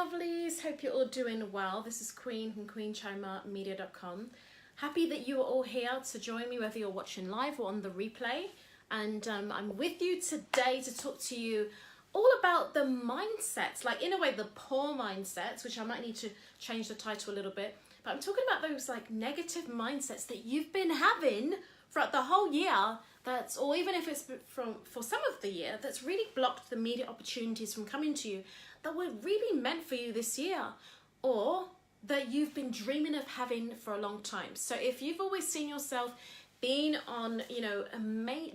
lovelies, hope you're all doing well. This is Queen from queenchimamedia.com. Happy that you are all here to join me, whether you're watching live or on the replay. And I'm with you today to talk to you all about the mindsets, like in a way the poor mindsets, which I might need to change the title a little bit. But I'm talking about those like negative mindsets that you've been having throughout the whole year, or even if it's for some of the year, that's really blocked the media opportunities from coming to you that were really meant for you this year, or that you've been dreaming of having for a long time. So if you've always seen yourself being on,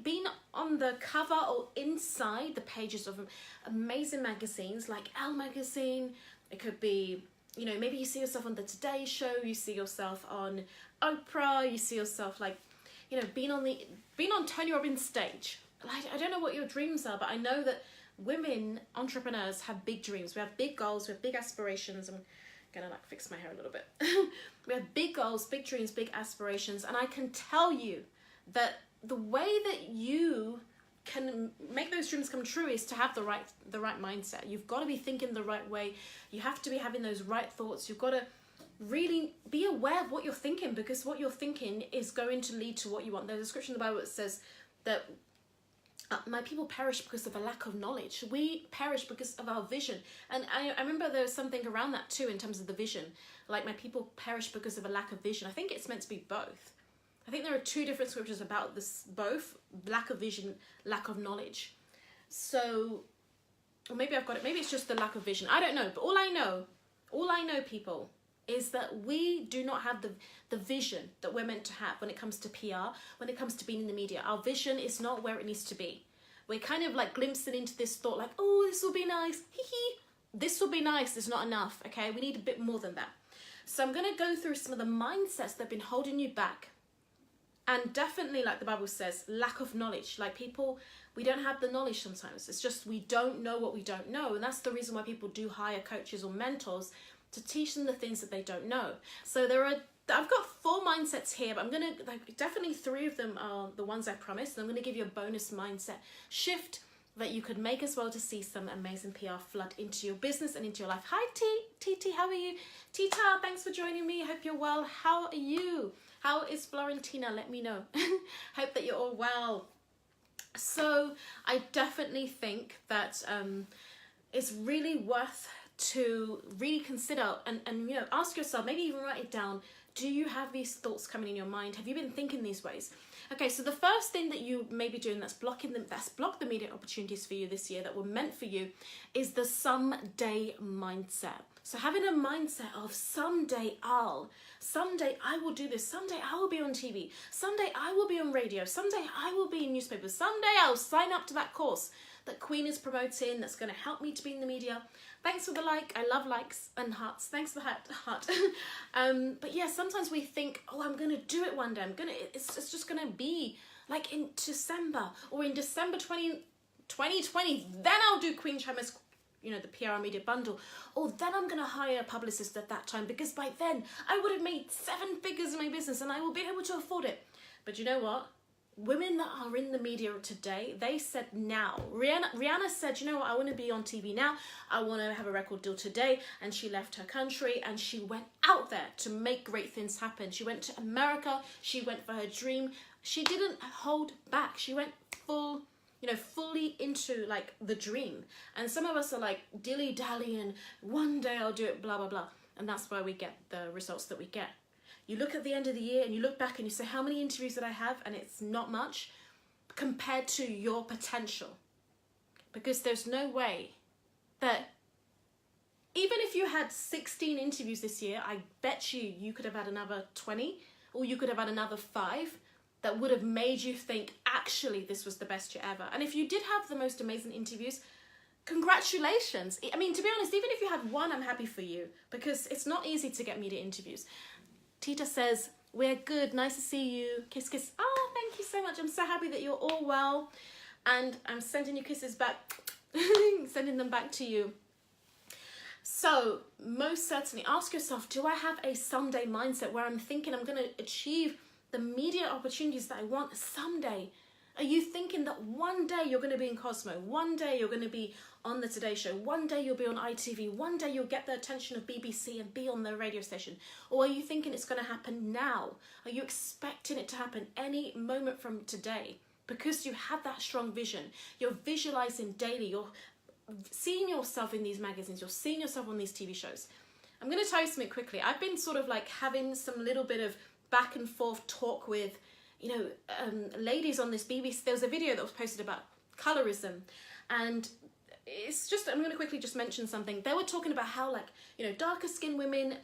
being on the cover or inside the pages of amazing magazines like Elle magazine, it could be, maybe you see yourself on the Today Show, you see yourself on Oprah, you see yourself like, being on Tony Robbins' stage. I don't know what your dreams are, but I know that women entrepreneurs have big dreams. We have big goals, we have big aspirations. I'm gonna fix my hair a little bit. We have big goals, big dreams, big aspirations, and I can tell you that the way that you can make those dreams come true is to have the right mindset. You've got to be thinking the right way. You have to be having those right thoughts. You've got to really be aware of what you're thinking, because what you're thinking is going to lead to what you want. There's a scripture in the Bible that says that my people perish because of a lack of knowledge. We perish because of our vision. And I remember there was something around that too in terms of the vision. Like, my people perish because of a lack of vision. I think it's meant to be both. I think there are two different scriptures about this, both lack of vision, lack of knowledge. So, or maybe I've got it. Maybe it's just the lack of vision. I don't know. But all I know, people, is that we do not have the vision that we're meant to have when it comes to PR, when it comes to being in the media. Our vision is not where it needs to be. We're kind of like glimpsing into this thought like, oh, this will be nice, this will be nice. It's not enough, okay? We need a bit more than that. So I'm going to go through some of the mindsets that have been holding you back. And definitely, like the Bible says, lack of knowledge. Like, people, we don't have the knowledge sometimes. It's just we don't know what we don't know. And that's the reason why people do hire coaches or mentors, to teach them the things that they don't know. So I've got 4 mindsets here, but I'm gonna, definitely 3 of them are the ones I promised, and I'm gonna give you a bonus mindset shift that you could make as well to see some amazing PR flood into your business and into your life. Hi T, how are you? Tita, thanks for joining me. Hope you're well. How are you? How is Florentina? Let me know. Hope that you're all well. So I definitely think that it's really worth to really consider and ask yourself, maybe even write it down. Do you have these thoughts coming in your mind? Have you been thinking these ways? Okay, so the first thing that you may be doing that's blocked the media opportunities for you this year that were meant for you is the someday mindset. So having a mindset of someday I will do this, someday I will be on TV, someday I will be on radio, someday I will be in newspapers, someday I'll sign up to that course that Queen is promoting that's going to help me to be in the media. Thanks for the like. I love likes and hearts. Thanks for the heart. But yeah, sometimes we think, oh, I'm going to do it one day. It's just going to be like in December, or in December 2020, then I'll do Queen Chima's, the PR media bundle. Or then I'm going to hire a publicist at that time, because by then I would have made 7 figures in my business and I will be able to afford it. But you know what? Women that are in the media today, they said now. Rihanna said, I want to be on TV now. I want to have a record deal today. And she left her country and she went out there to make great things happen. She went to America. She went for her dream. She didn't hold back. She went fully into like the dream. And some of us are like dilly-dallying, one day I'll do it, blah, blah, blah. And that's why we get the results that we get. You look at the end of the year and you look back and you say, how many interviews did I have? And it's not much compared to your potential. Because there's no way that, even if you had 16 interviews this year, I bet you could have had another 20, or you could have had another 5 that would have made you think, actually, this was the best year ever. And if you did have the most amazing interviews, congratulations. I mean, to be honest, even if you had 1, I'm happy for you, because it's not easy to get media interviews. Tita says, we're good, nice to see you, kiss, kiss. Oh, thank you so much. I'm so happy that you're all well, and I'm sending you kisses back, sending them back to you. So most certainly ask yourself, do I have a someday mindset where I'm thinking I'm going to achieve the media opportunities that I want someday? Are you thinking that one day you're going to be in Cosmo, one day you're going to be on the Today Show, one day you'll be on ITV, one day you'll get the attention of BBC and be on the radio station? Or are you thinking it's going to happen now? Are you expecting it to happen any moment from today? Because you have that strong vision. You're visualizing daily. You're seeing yourself in these magazines. You're seeing yourself on these TV shows. I'm going to tell you something quickly. I've been sort of like having some little bit of back and forth talk with ladies on this BBC. There was a video that was posted about colorism, and it's just, I'm going to quickly just mention something. They were talking about how, like, darker skinned women,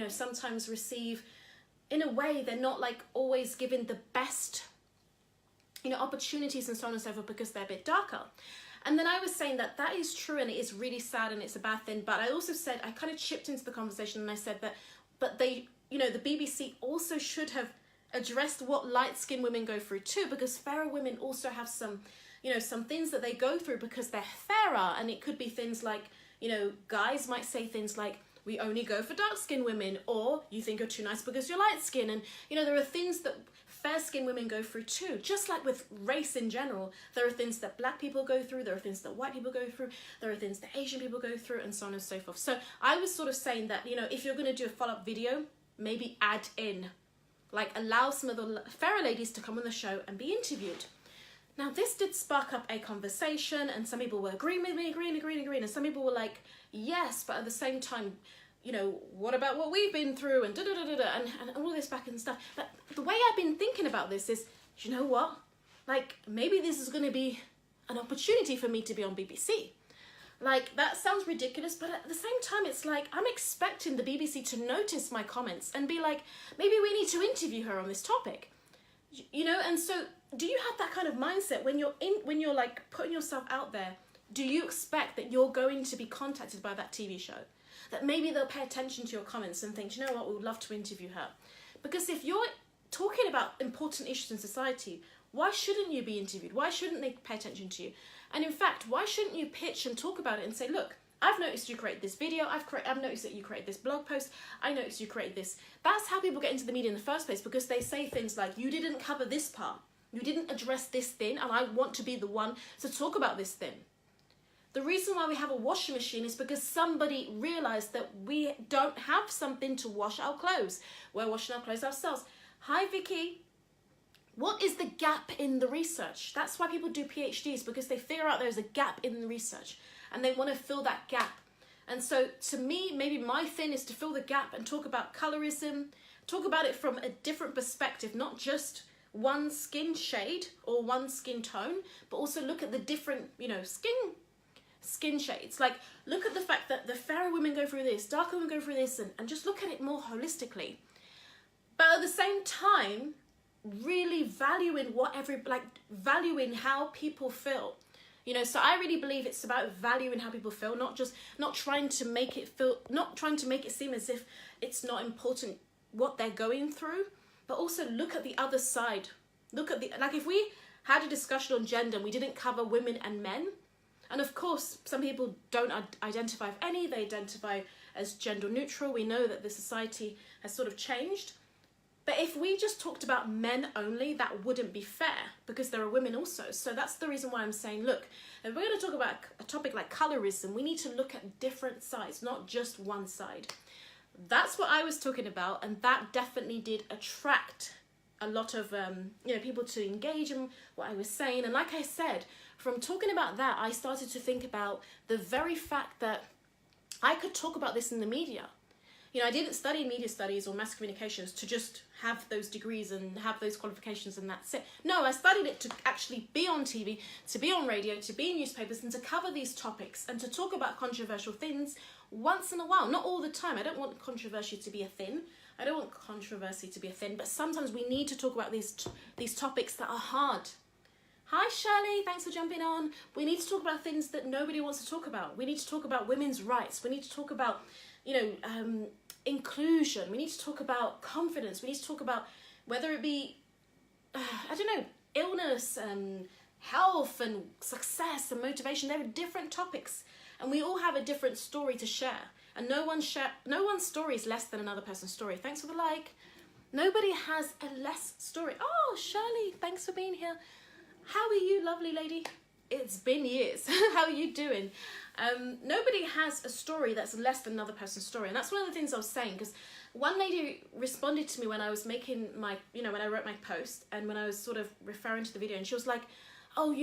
sometimes receive, in a way, they're not like always given the best, opportunities and so on and so forth because they're a bit darker. And then I was saying that is true, and it is really sad, and it's a bad thing. But I also said, I kind of chipped into the conversation, and I said that, but they, the BBC also should have addressed what light-skinned women go through too, because fairer women also have some, some things that they go through because they're fairer. And it could be things like, guys might say things like, we only go for dark-skinned women, or you think you're too nice because you're light-skinned. And, there are things that fair-skinned women go through too. Just like with race in general, there are things that black people go through, there are things that white people go through, there are things that Asian people go through, and so on and so forth. So I was sort of saying that, if you're going to do a follow-up video, maybe add in, like, allow some of the fairer ladies to come on the show and be interviewed. Now, this did spark up a conversation, and some people were agreeing with me, agreeing, and some people were like, yes, but at the same time, what about what we've been through, and and all this back and stuff. But the way I've been thinking about this is, you know what? Like, maybe this is going to be an opportunity for me to be on BBC. Like, that sounds ridiculous, but at the same time, it's like, I'm expecting the BBC to notice my comments and be like, maybe we need to interview her on this topic. And so, do you have that kind of mindset when you're like putting yourself out there? Do you expect that you're going to be contacted by that TV show? That maybe they'll pay attention to your comments and think, you know what, we would love to interview her. Because if you're talking about important issues in society, why shouldn't you be interviewed? Why shouldn't they pay attention to you? And in fact, why shouldn't you pitch and talk about it and say, look, I've noticed you created this video, I've noticed that you created this blog post, I noticed you created this. That's how people get into the media in the first place, because they say things like, you didn't cover this part, you didn't address this thing, and I want to be the one to talk about this thing. The reason why we have a washing machine is because somebody realized that we don't have something to wash our clothes. We're washing our clothes ourselves. Hi, Vicky. What is the gap in the research? That's why people do PhDs, because they figure out there's a gap in the research and they want to fill that gap. And so to me, maybe my thing is to fill the gap and talk about colorism, talk about it from a different perspective, not just one skin shade or one skin tone, but also look at the different, skin shades. Like, look at the fact that the fairer women go through this, darker women go through this, and just look at it more holistically. But at the same time, really valuing valuing how people feel. So I really believe it's about valuing how people feel, not trying to make it seem as if it's not important what they're going through, but also look at the other side. Look at if we had a discussion on gender and we didn't cover women and men, and of course, some people don't identify with any, they identify as gender neutral. We know that the society has sort of changed. But if we just talked about men only, that wouldn't be fair, because there are women also. So that's the reason why I'm saying, look, if we're going to talk about a topic like colorism, we need to look at different sides, not just one side. That's what I was talking about, and that definitely did attract a lot of people to engage in what I was saying. And like I said, from talking about that, I started to think about the very fact that I could talk about this in the media. I didn't study media studies or mass communications to just have those degrees and have those qualifications and that's it. No, I studied it to actually be on TV, to be on radio, to be in newspapers, and to cover these topics and to talk about controversial things once in a while. Not all the time. I don't want controversy to be a thing. But sometimes we need to talk about these topics that are hard. Hi, Shirley. Thanks for jumping on. We need to talk about things that nobody wants to talk about. We need to talk about women's rights. We need to talk about, inclusion. We need to talk about confidence. We need to talk about whether it be, illness and health and success and motivation. There are different topics, and we all have a different story to share. And no one's story is less than another person's story. Thanks for the like. Nobody has a less story. Oh, Shirley, thanks for being here. How are you, lovely lady? It's been years. How are you doing? Nobody has a story that's less than another person's story. And that's one of the things I was saying, because one lady responded to me when I was making my, when I wrote my post and when I was sort of referring to the video, and she was like, oh,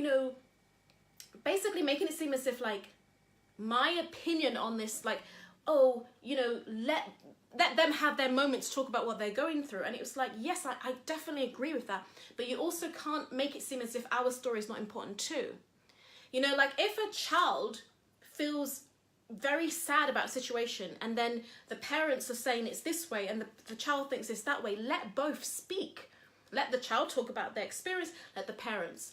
basically making it seem as if like my opinion on this, like, oh, let them have their moment to talk about what they're going through. And it was like, yes, I definitely agree with that. But you also can't make it seem as if our story is not important too. Like if a child feels very sad about a situation and then the parents are saying it's this way and the child thinks it's that way, let both speak. Let the child talk about their experience, let the parents.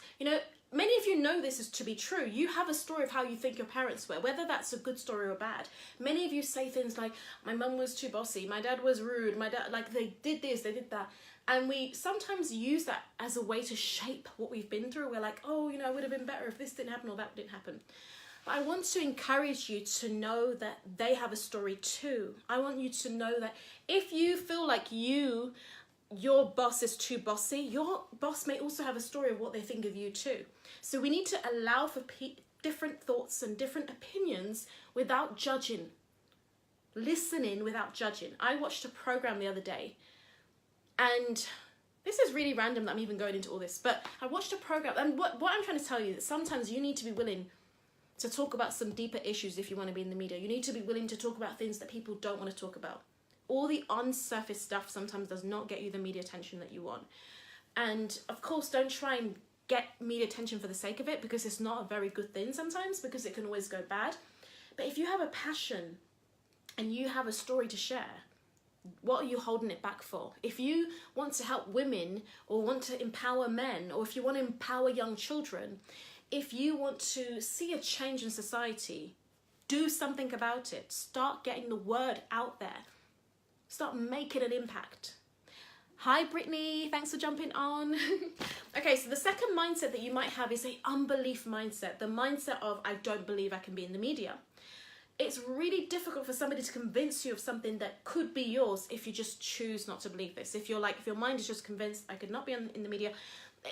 Many of you know this is to be true. You have a story of how you think your parents were, whether that's a good story or bad. Many of you say things like, my mum was too bossy, my dad was rude, my dad, like they did this, they did that. And we sometimes use that as a way to shape what we've been through. We're like, oh, it would have been better if this didn't happen or that didn't happen. But I want to encourage you to know that they have a story too. I want you to know that if you feel like your boss is too bossy, your boss may also have a story of what they think of you too. So we need to allow for different thoughts and different opinions without judging. Listening without judging. I watched a program the other day, and this is really random that I'm even going into all this, but I watched a program, and what I'm trying to tell you is that sometimes you need to be willing to talk about some deeper issues if you want to be in the media. You need to be willing to talk about things that people don't want to talk about. All the on-surface stuff sometimes does not get you the media attention that you want. And of course, don't try and get media attention for the sake of it, because it's not a very good thing sometimes, because it can always go bad. But if you have a passion and you have a story to share, what are you holding it back for? If you want to help women or want to empower men, or if you want to empower young children, if you want to see a change in society, do something about it. Start getting the word out there. Start making an impact. Hi, Brittany. Thanks for jumping on. Okay, so the second mindset that you might have is a unbelief mindset. The mindset of, I don't believe I can be in the media. It's really difficult for somebody to convince you of something that could be yours if you just choose not to believe this. If your mind is just convinced I could not be in the media,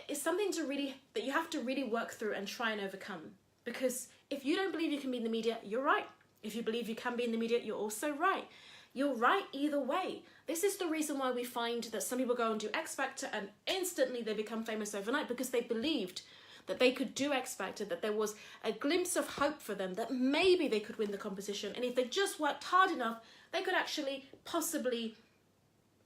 it's something that you have to really work through and try and overcome. Because if you don't believe you can be in the media, you're right. If you believe you can be in the media, you're also right. You're right either way. This is the reason why we find that some people go and do X Factor and instantly they become famous overnight, because they believed that they could do X Factor, that there was a glimpse of hope for them, that maybe they could win the competition. And if they just worked hard enough, they could actually possibly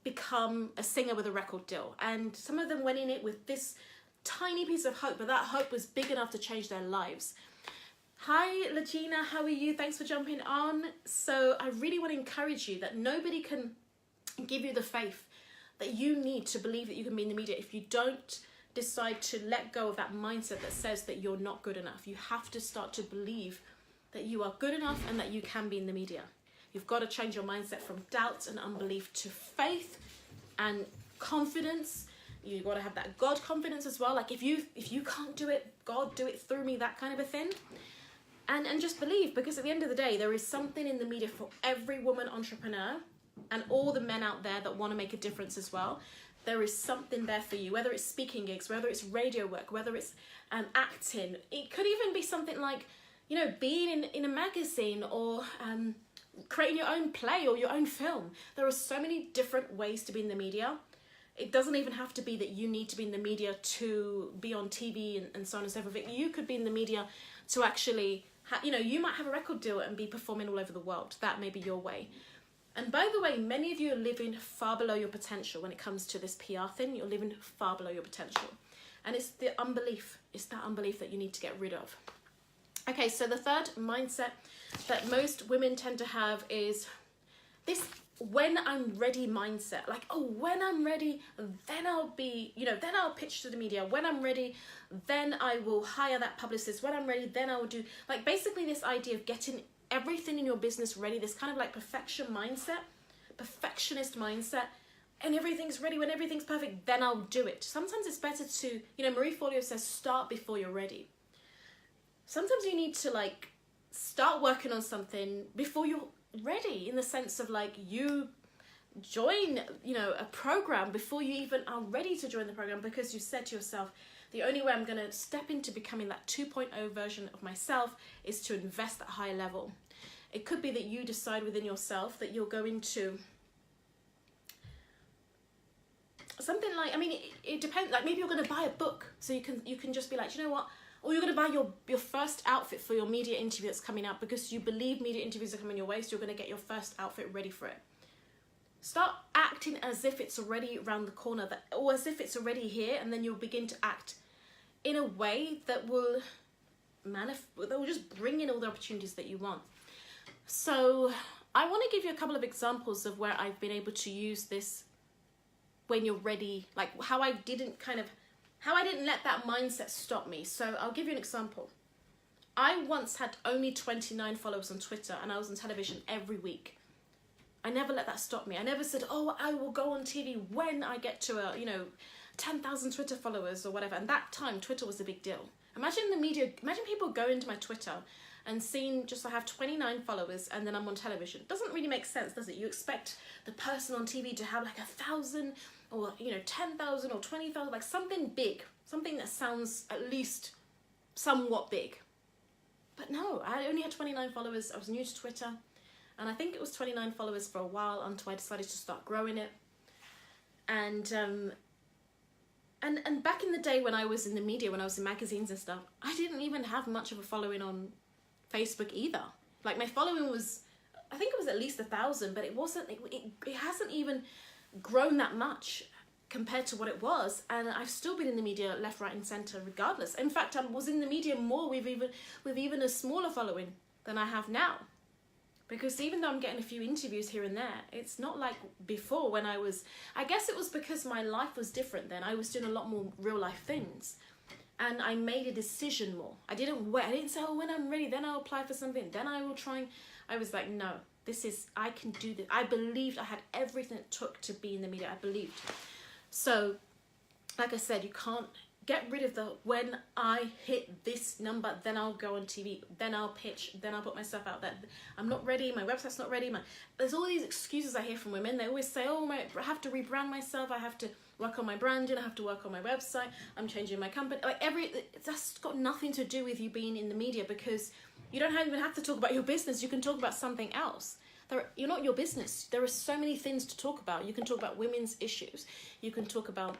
become a singer with a record deal. And some of them went in it with this tiny piece of hope, but that hope was big enough to change their lives. Hi, Legina, how are you? Thanks for jumping on. So I really want to encourage you that nobody can give you the faith that you need to believe that you can be in the media if you don't decide to let go of that mindset that says that you're not good enough. You have to start to believe that you are good enough and that you can be in the media. You've got to change your mindset from doubt and unbelief to faith and confidence. You've got to have that God confidence as well. Like if you can't do it, God, do it through me, that kind of a thing. And just believe, because at the end of the day, there is something in the media for every woman entrepreneur and all the men out there that want to make a difference as well. There is something there for you, whether it's speaking gigs, whether it's radio work, whether it's acting. It could even be something like, being in a magazine or creating your own play or your own film. There are so many different ways to be in the media. It doesn't even have to be that you need to be in the media to be on TV and so on and so forth. You could be in the media to actually, you might have a record deal and be performing all over the world. That may be your way. And by the way, many of you are living far below your potential when it comes to this PR thing. You're living far below your potential. And it's the unbelief. It's that unbelief that you need to get rid of. Okay, so the third mindset that most women tend to have is this when I'm ready mindset. Like, oh, when I'm ready, then I'll be, then I'll pitch to the media. When I'm ready, then I will hire that publicist. When I'm ready, then I will do, like basically this idea of getting everything in your business ready, this kind of like perfectionist mindset, and everything's ready, when everything's perfect, then I'll do it. Sometimes it's better to, Marie Forleo says, start before you're ready. Sometimes you need to like start working on something before you're ready, in the sense of like you join, a program before you even are ready to join the program, because you said to yourself, The only way I'm going to step into becoming that 2.0 version of myself is to invest at a high level. It could be that you decide within yourself that you're going to something like, I mean, it depends. Like maybe you're going to buy a book, so you can just be like, you know what? Or you're going to buy your first outfit for your media interview that's coming out because you believe media interviews are coming your way, so you're going to get your first outfit ready for it. Start acting as if it's already around the corner, or as if it's already here, and then you'll begin to act in a way that will just bring in all the opportunities that you want. So I want to give you a couple of examples of where I've been able to use this when you're ready, like how I didn't let that mindset stop me. So I'll give you an example. I once had only 29 followers on Twitter, and I was on television every week. I never let that stop me. I never said, oh, I will go on TV when I get to 10,000 Twitter followers or whatever. And that time, Twitter was a big deal. Imagine people go into my Twitter and seeing just I have 29 followers and then I'm on television. It doesn't really make sense, does it? You expect the person on TV to have like 1,000 or 10,000 or 20,000, like something big, something that sounds at least somewhat big. But no, I only had 29 followers. I was new to Twitter, and I think it was 29 followers for a while until I decided to start growing it. And back in the day when I was in the media, when I was in magazines and stuff, I didn't even have much of a following on Facebook either. Like my following was, I think it was at least 1,000, but it hasn't even grown that much compared to what it was. And I've still been in the media left, right and centre regardless. In fact, I was in the media more with even a smaller following than I have now. Because even though I'm getting a few interviews here and there, it's not like before when I guess it was because my life was different then. I was doing a lot more real life things. And I made a decision more. I didn't wait. I didn't say, oh, when I'm ready, then I'll apply for something. Then I will try. I was like, no, I can do this. I believed I had everything it took to be in the media. I believed. So, like I said, you can't get rid of when I hit this number, then I'll go on TV, then I'll pitch, then I'll put myself out there. I'm not ready, my website's not ready. There's all these excuses I hear from women. They always say, oh, I have to rebrand myself, I have to work on my branding, I have to work on my website, I'm changing my company. That's got nothing to do with you being in the media, because you don't even have to talk about your business. You can talk about something else. You're not your business. There are so many things to talk about. You can talk about women's issues. You can talk about,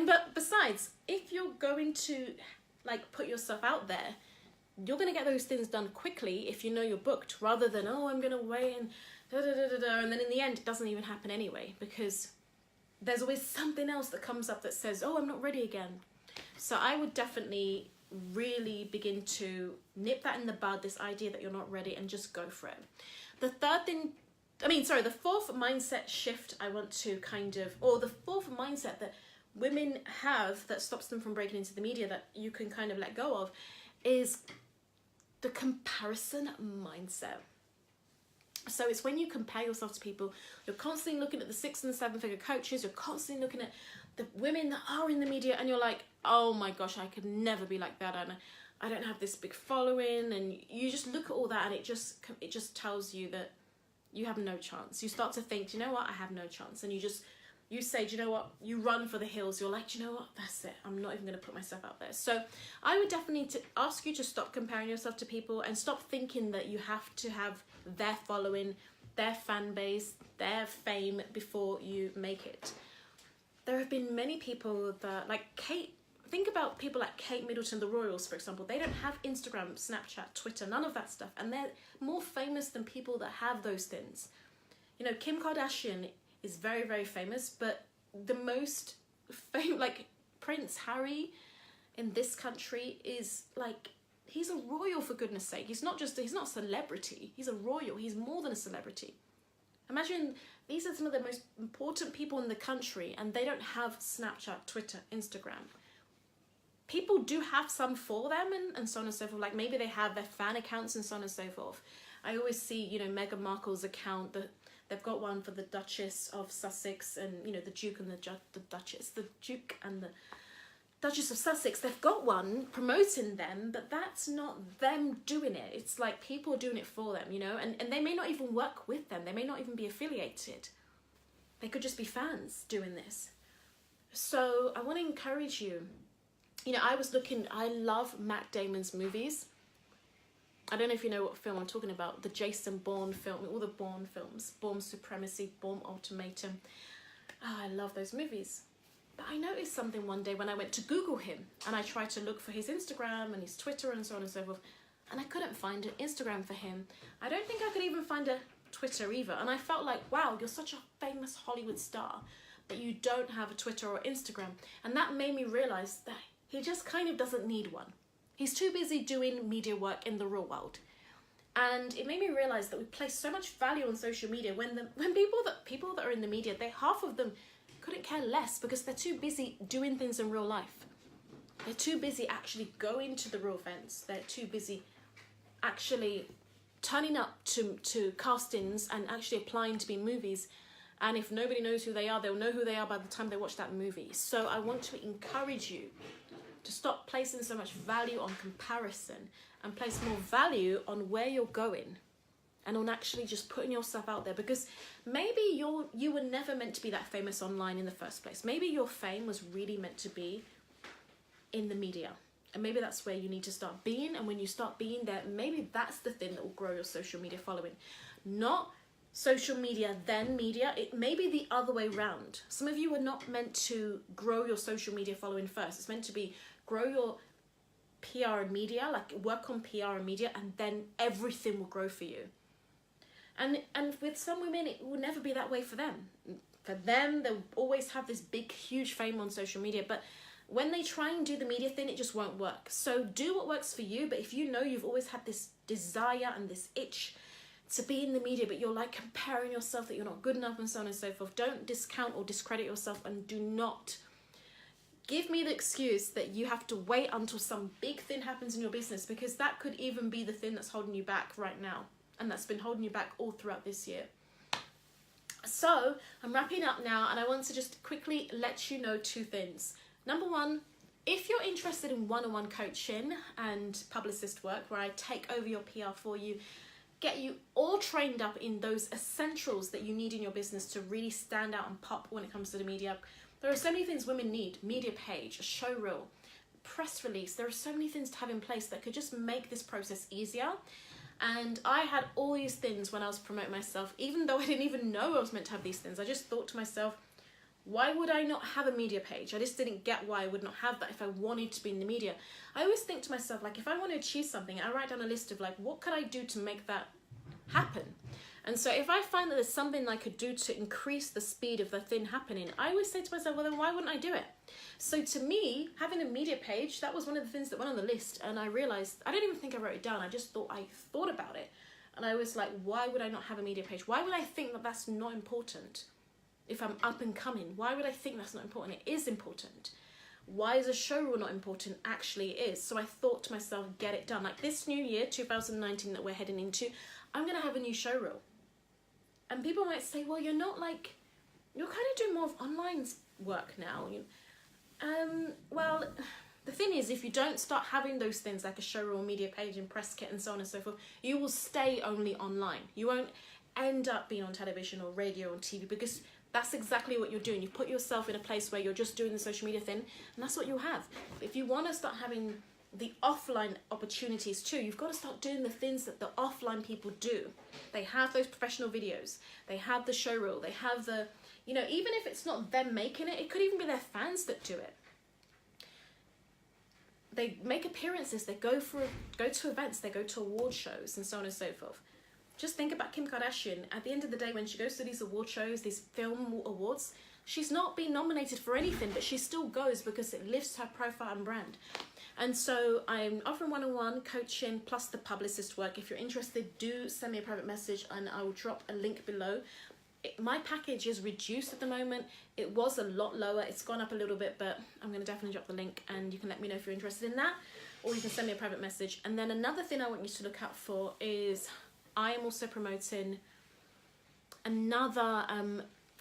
but besides, if you're going to put yourself out there, you're going to get those things done quickly if you know you're booked, rather than, oh, I'm going to wait and and then in the end it doesn't even happen anyway, because there's always something else that comes up that says, oh, I'm not ready again. So I would definitely really begin to nip that in the bud, this idea that you're not ready, and just go for it. The fourth mindset shift I want to the fourth mindset that women have that stops them from breaking into the media that you can kind of let go of is the comparison mindset. So it's when you compare yourself to people, you're constantly looking at the 6- and 7-figure coaches, you're constantly looking at the women that are in the media, and you're like, oh my gosh, I could never be like that, and I don't have this big following. And you just look at all that, and it just tells you that you have no chance. You start to think, do you know what, I have no chance. And you say, do you know what, you run for the hills. You're like, do you know what, that's it, I'm not even going to put myself out there. So I would definitely ask you to stop comparing yourself to people, and stop thinking that you have to have their following, their fan base, their fame before you make it. There have been many people that, like Kate, think about people like Kate Middleton, the Royals, for example. They don't have Instagram, Snapchat, Twitter, none of that stuff. And they're more famous than people that have those things. Kim Kardashian is very, very famous, but the most famous, Prince Harry in this country is he's a royal, for goodness sake. He's not a celebrity, he's a royal. He's more than a celebrity. Imagine, these are some of the most important people in the country, and they don't have Snapchat, Twitter, Instagram. People do have some for them, and so on and so forth. Maybe they have their fan accounts and so on and so forth. I always see, Meghan Markle's account, they've got one for the Duchess of Sussex, and, the Duke and the Duchess. The Duke and the Duchess of Sussex, they've got one promoting them, but that's not them doing it. It's like people doing it for them, and they may not even work with them. They may not even be affiliated. They could just be fans doing this. So I want to encourage you you know, I love Matt Damon's movies. I don't know if you know what film I'm talking about, the Jason Bourne film, all the Bourne films, Bourne Supremacy, Bourne Ultimatum. Oh, I love those movies. But I noticed something one day when I went to Google him and I tried to look for his Instagram and his Twitter and so on and so forth, and I couldn't find an Instagram for him. I don't think I could even find a Twitter either. And I felt like, wow, you're such a famous Hollywood star, but you don't have a Twitter or Instagram. And that made me realize that he just kind of doesn't need one. He's too busy doing media work in the real world. And it made me realize that we place so much value on social media when people that are in the media, half of them couldn't care less because they're too busy doing things in real life. They're too busy actually going to the real events. They're too busy actually turning up to castings and actually applying to be in movies. And if nobody knows who they are, they'll know who they are by the time they watch that movie. So I want to encourage you to stop placing so much value on comparison and place more value on where you're going and on actually just putting yourself out there, because maybe you were never meant to be that famous online in the first place. Maybe your fame was really meant to be in the media, and maybe that's where you need to start being. And when you start being there, maybe that's the thing that will grow your social media following. Not social media then media. It may be the other way around. Some of you are not meant to grow your social media following first. It's meant to be grow your PR and media, like work on PR and media, and then everything will grow for you. And with some women, it will never be that way for them. For them, they'll always have this big, huge fame on social media, but when they try and do the media thing, it just won't work. So do what works for you, but if you know you've always had this desire and this itch to be in the media, but you're like comparing yourself that you're not good enough and so on and so forth, don't discount or discredit yourself, and do not give me the excuse that you have to wait until some big thing happens in your business, because that could even be the thing that's holding you back right now. And that's been holding you back all throughout this year. So I'm wrapping up now, and I want to just quickly let you know two things. Number one, if you're interested in one-on-one coaching and publicist work where I take over your PR for you, get you all trained up in those essentials that you need in your business to really stand out and pop when it comes to the media. There are so many things women need: media page, a show reel, press release. There are so many things to have in place that could just make this process easier. And I had all these things when I was promoting myself, even though I didn't even know I was meant to have these things. I just thought to myself, why would I not have a media page? I just didn't get why I would not have that if I wanted to be in the media. I always think to myself, like, if I want to achieve something, I write down a list of like, what could I do to make that happen? And so if I find that there's something I could do to increase the speed of the thing happening, I always say to myself, well, then why wouldn't I do it? So to me, having a media page, that was one of the things that went on the list. And I realized, I don't even think I wrote it down. I just thought about it. And I was like, why would I not have a media page? Why would I think that that's not important? If I'm up and coming, why would I think that's not important? It is important. Why is a show reel not important? Actually it is. So I thought to myself, get it done. Like this new year, 2019 that we're heading into, I'm going to have a new show reel. And people might say, well, you're kind of doing more of online work now. Well, the thing is, if you don't start having those things like a show reel, media page and press kit and so on and so forth, you will stay only online. You won't end up being on television or radio or TV, because that's exactly what you're doing. You put yourself in a place where you're just doing the social media thing, and that's what you'll have. But if you want to start having the offline opportunities too, you've got to start doing the things that the offline people do. They have those professional videos, they have the show reel, they have the, even if it's not them making it, it could even be their fans that do it. They make appearances, they go to events, they go to award shows and so on and so forth. Just think about Kim Kardashian. At the end of the day, when she goes to these award shows, these film awards, she's not being nominated for anything, but she still goes because it lifts her profile and brand. And so I'm offering one-on-one coaching plus the publicist work. If you're interested, do send me a private message and I will drop a link below. My package is reduced at the moment. It was a lot lower. It's gone up a little bit, but I'm going to definitely drop the link and you can let me know if you're interested in that, or you can send me a private message. And then another thing I want you to look out for is I am also promoting another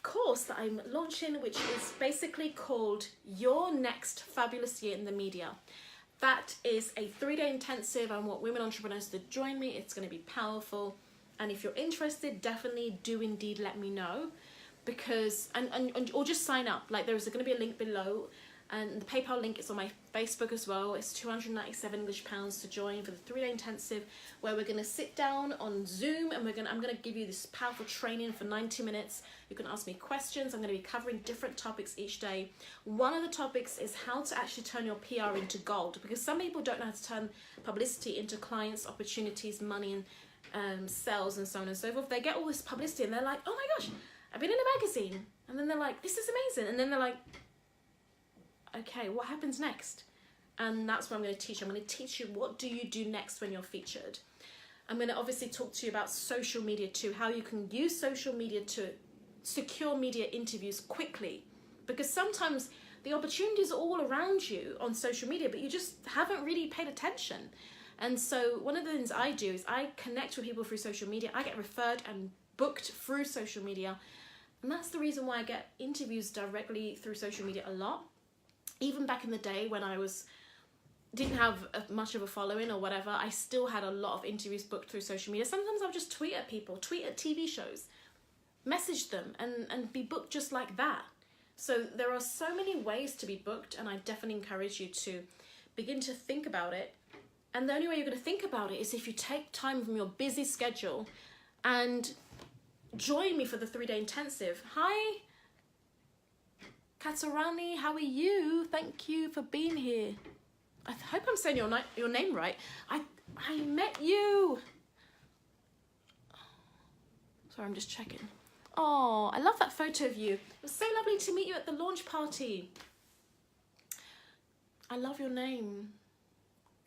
course that I'm launching, which is basically called Your Next Fabulous Year in the Media. That is a 3-day intensive. I want women entrepreneurs to join me. It's going to be powerful. And if you're interested, definitely do indeed let me know, because, or just sign up. Like there's going to be a link below. And the PayPal link is on my Facebook as well. It's £297 to join for the 3-day intensive, where we're going to sit down on Zoom and I'm going to give you this powerful training for 90 minutes. You can ask me questions. I'm going to be covering different topics each day. One of the topics is how to actually turn your PR into gold, because some people don't know how to turn publicity into clients, opportunities, money, and sales, and so on and so forth. They get all this publicity and they're like, oh my gosh, I've been in a magazine. And then they're like, this is amazing. And then they're like, okay, what happens next? And that's what I'm going to teach. I'm going to teach you, what do you do next when you're featured? I'm going to obviously talk to you about social media too, how you can use social media to secure media interviews quickly, because sometimes the opportunities are all around you on social media, but you just haven't really paid attention. And so one of the things I do is I connect with people through social media. I get referred and booked through social media. And that's the reason why I get interviews directly through social media a lot. Even back in the day when I didn't have much of a following or whatever, I still had a lot of interviews booked through social media. Sometimes I'll just tweet at people, tweet at TV shows, message them and be booked just like that. So there are so many ways to be booked, and I definitely encourage you to begin to think about it. And the only way you're going to think about it is if you take time from your busy schedule and join me for the 3-day intensive. Hi, Katarani, how are you? Thank you for being here. I hope I'm saying your name right. I met you. Sorry, I'm just checking. Oh, I love that photo of you. It was so lovely to meet you at the launch party. I love your name.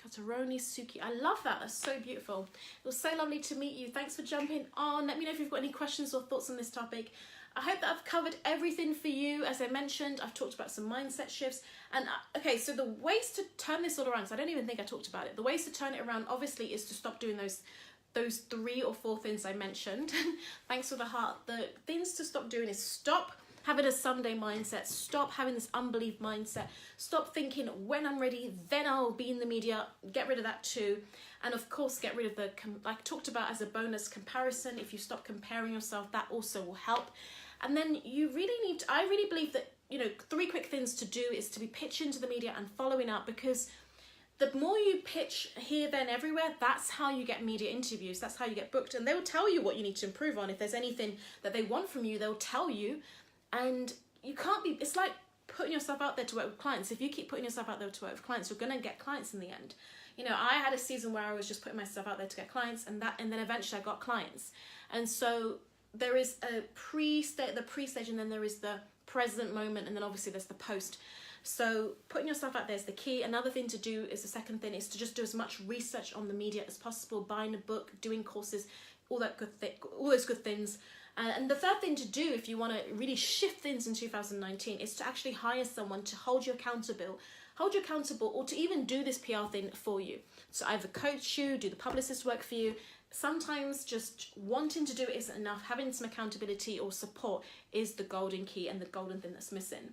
Kataroni Suki. I love that. That's so beautiful. It was so lovely to meet you. Thanks for jumping on. Let me know if you've got any questions or thoughts on this topic. I hope that I've covered everything for you. As I mentioned, I've talked about some mindset shifts. And okay, so the ways to turn this all around, so I don't even think I talked about it. The ways to turn it around, obviously, is to stop doing those 3 or 4 things I mentioned. Thanks for the heart. The things to stop doing is stop having a Sunday mindset. Stop having this unbelief mindset. Stop thinking, when I'm ready, then I'll be in the media. Get rid of that too. And of course, get rid of the, like I talked about as a bonus, comparison. If you stop comparing yourself, that also will help. And then you really need to, I really believe that, 3 quick things to do is to be pitching to the media and following up, because the more you pitch here, then everywhere, that's how you get media interviews. That's how you get booked. And they will tell you what you need to improve on. If there's anything that they want from you, they'll tell you. And you can't be, it's like putting yourself out there to work with clients. If you keep putting yourself out there to work with clients, you're going to get clients in the end. I had a season where I was just putting myself out there to get clients, and then eventually I got clients. And so there is a the pre-stage, and then there is the present moment, and then obviously there's the post. So putting yourself out there is the key. Another thing to do is, the second thing is to just do as much research on the media as possible, buying a book, doing courses, all those good things. And the third thing to do if you want to really shift things in 2019 is to actually hire someone to hold you accountable, or to even do this PR thing for you. So either coach you, do the publicist work for you. Sometimes just wanting to do it isn't enough. Having some accountability or support is the golden key and the golden thing that's missing.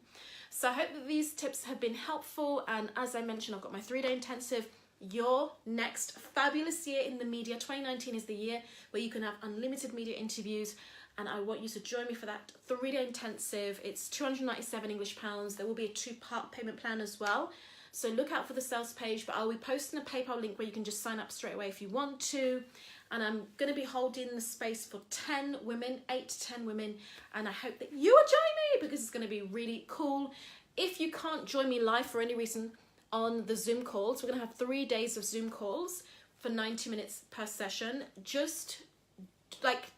So I hope that these tips have been helpful. And as I mentioned, I've got my 3-day intensive. Your next fabulous year in the media. 2019 is the year where you can have unlimited media interviews. And I want you to join me for that 3-day intensive. It's £297 There will be a 2-part payment plan as well. So look out for the sales page, but I'll be posting a PayPal link where you can just sign up straight away if you want to. And I'm going to be holding the space for 10 women, 8 to 10 women. And I hope that you will join me, because it's going to be really cool. If you can't join me live for any reason on the Zoom calls, we're going to have 3 days of Zoom calls for 90 minutes per session. Just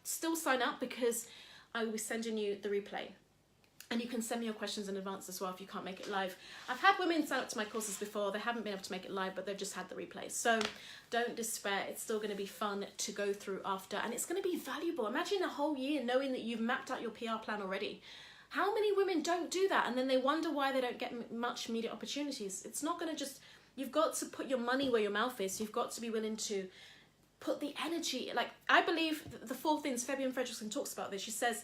still sign up, because I will be sending you the replay. And you can send me your questions in advance as well if you can't make it live. I've had women sign up to my courses before. They haven't been able to make it live, but they've just had the replay. So don't despair. It's still going to be fun to go through after. And it's going to be valuable. Imagine a whole year knowing that you've mapped out your PR plan already. How many women don't do that? And then they wonder why they don't get much media opportunities. It's not going to just... You've got to put your money where your mouth is. You've got to be willing to put the energy. I believe the 4 things, Fabienne Fredrickson talks about this. She says,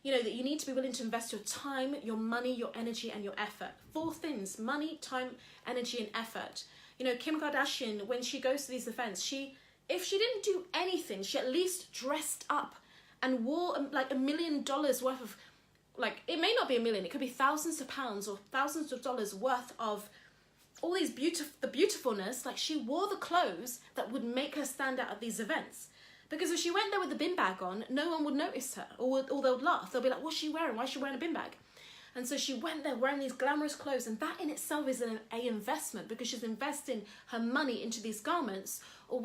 that you need to be willing to invest your time, your money, your energy, and your effort. 4 things: money, time, energy, and effort. Kim Kardashian, when she goes to these events, if she didn't do anything, she at least dressed up and wore $1 million worth of like, it may not be $1 million, it could be thousands of pounds or thousands of dollars worth of all these the beautifulness. Like, she wore the clothes that would make her stand out at these events. Because if she went there with a bin bag on, no one would notice her, or they would laugh. They'll be like, what's she wearing? Why is she wearing a bin bag? And so she went there wearing these glamorous clothes, and that in itself is an investment, because she's investing her money into these garments. Or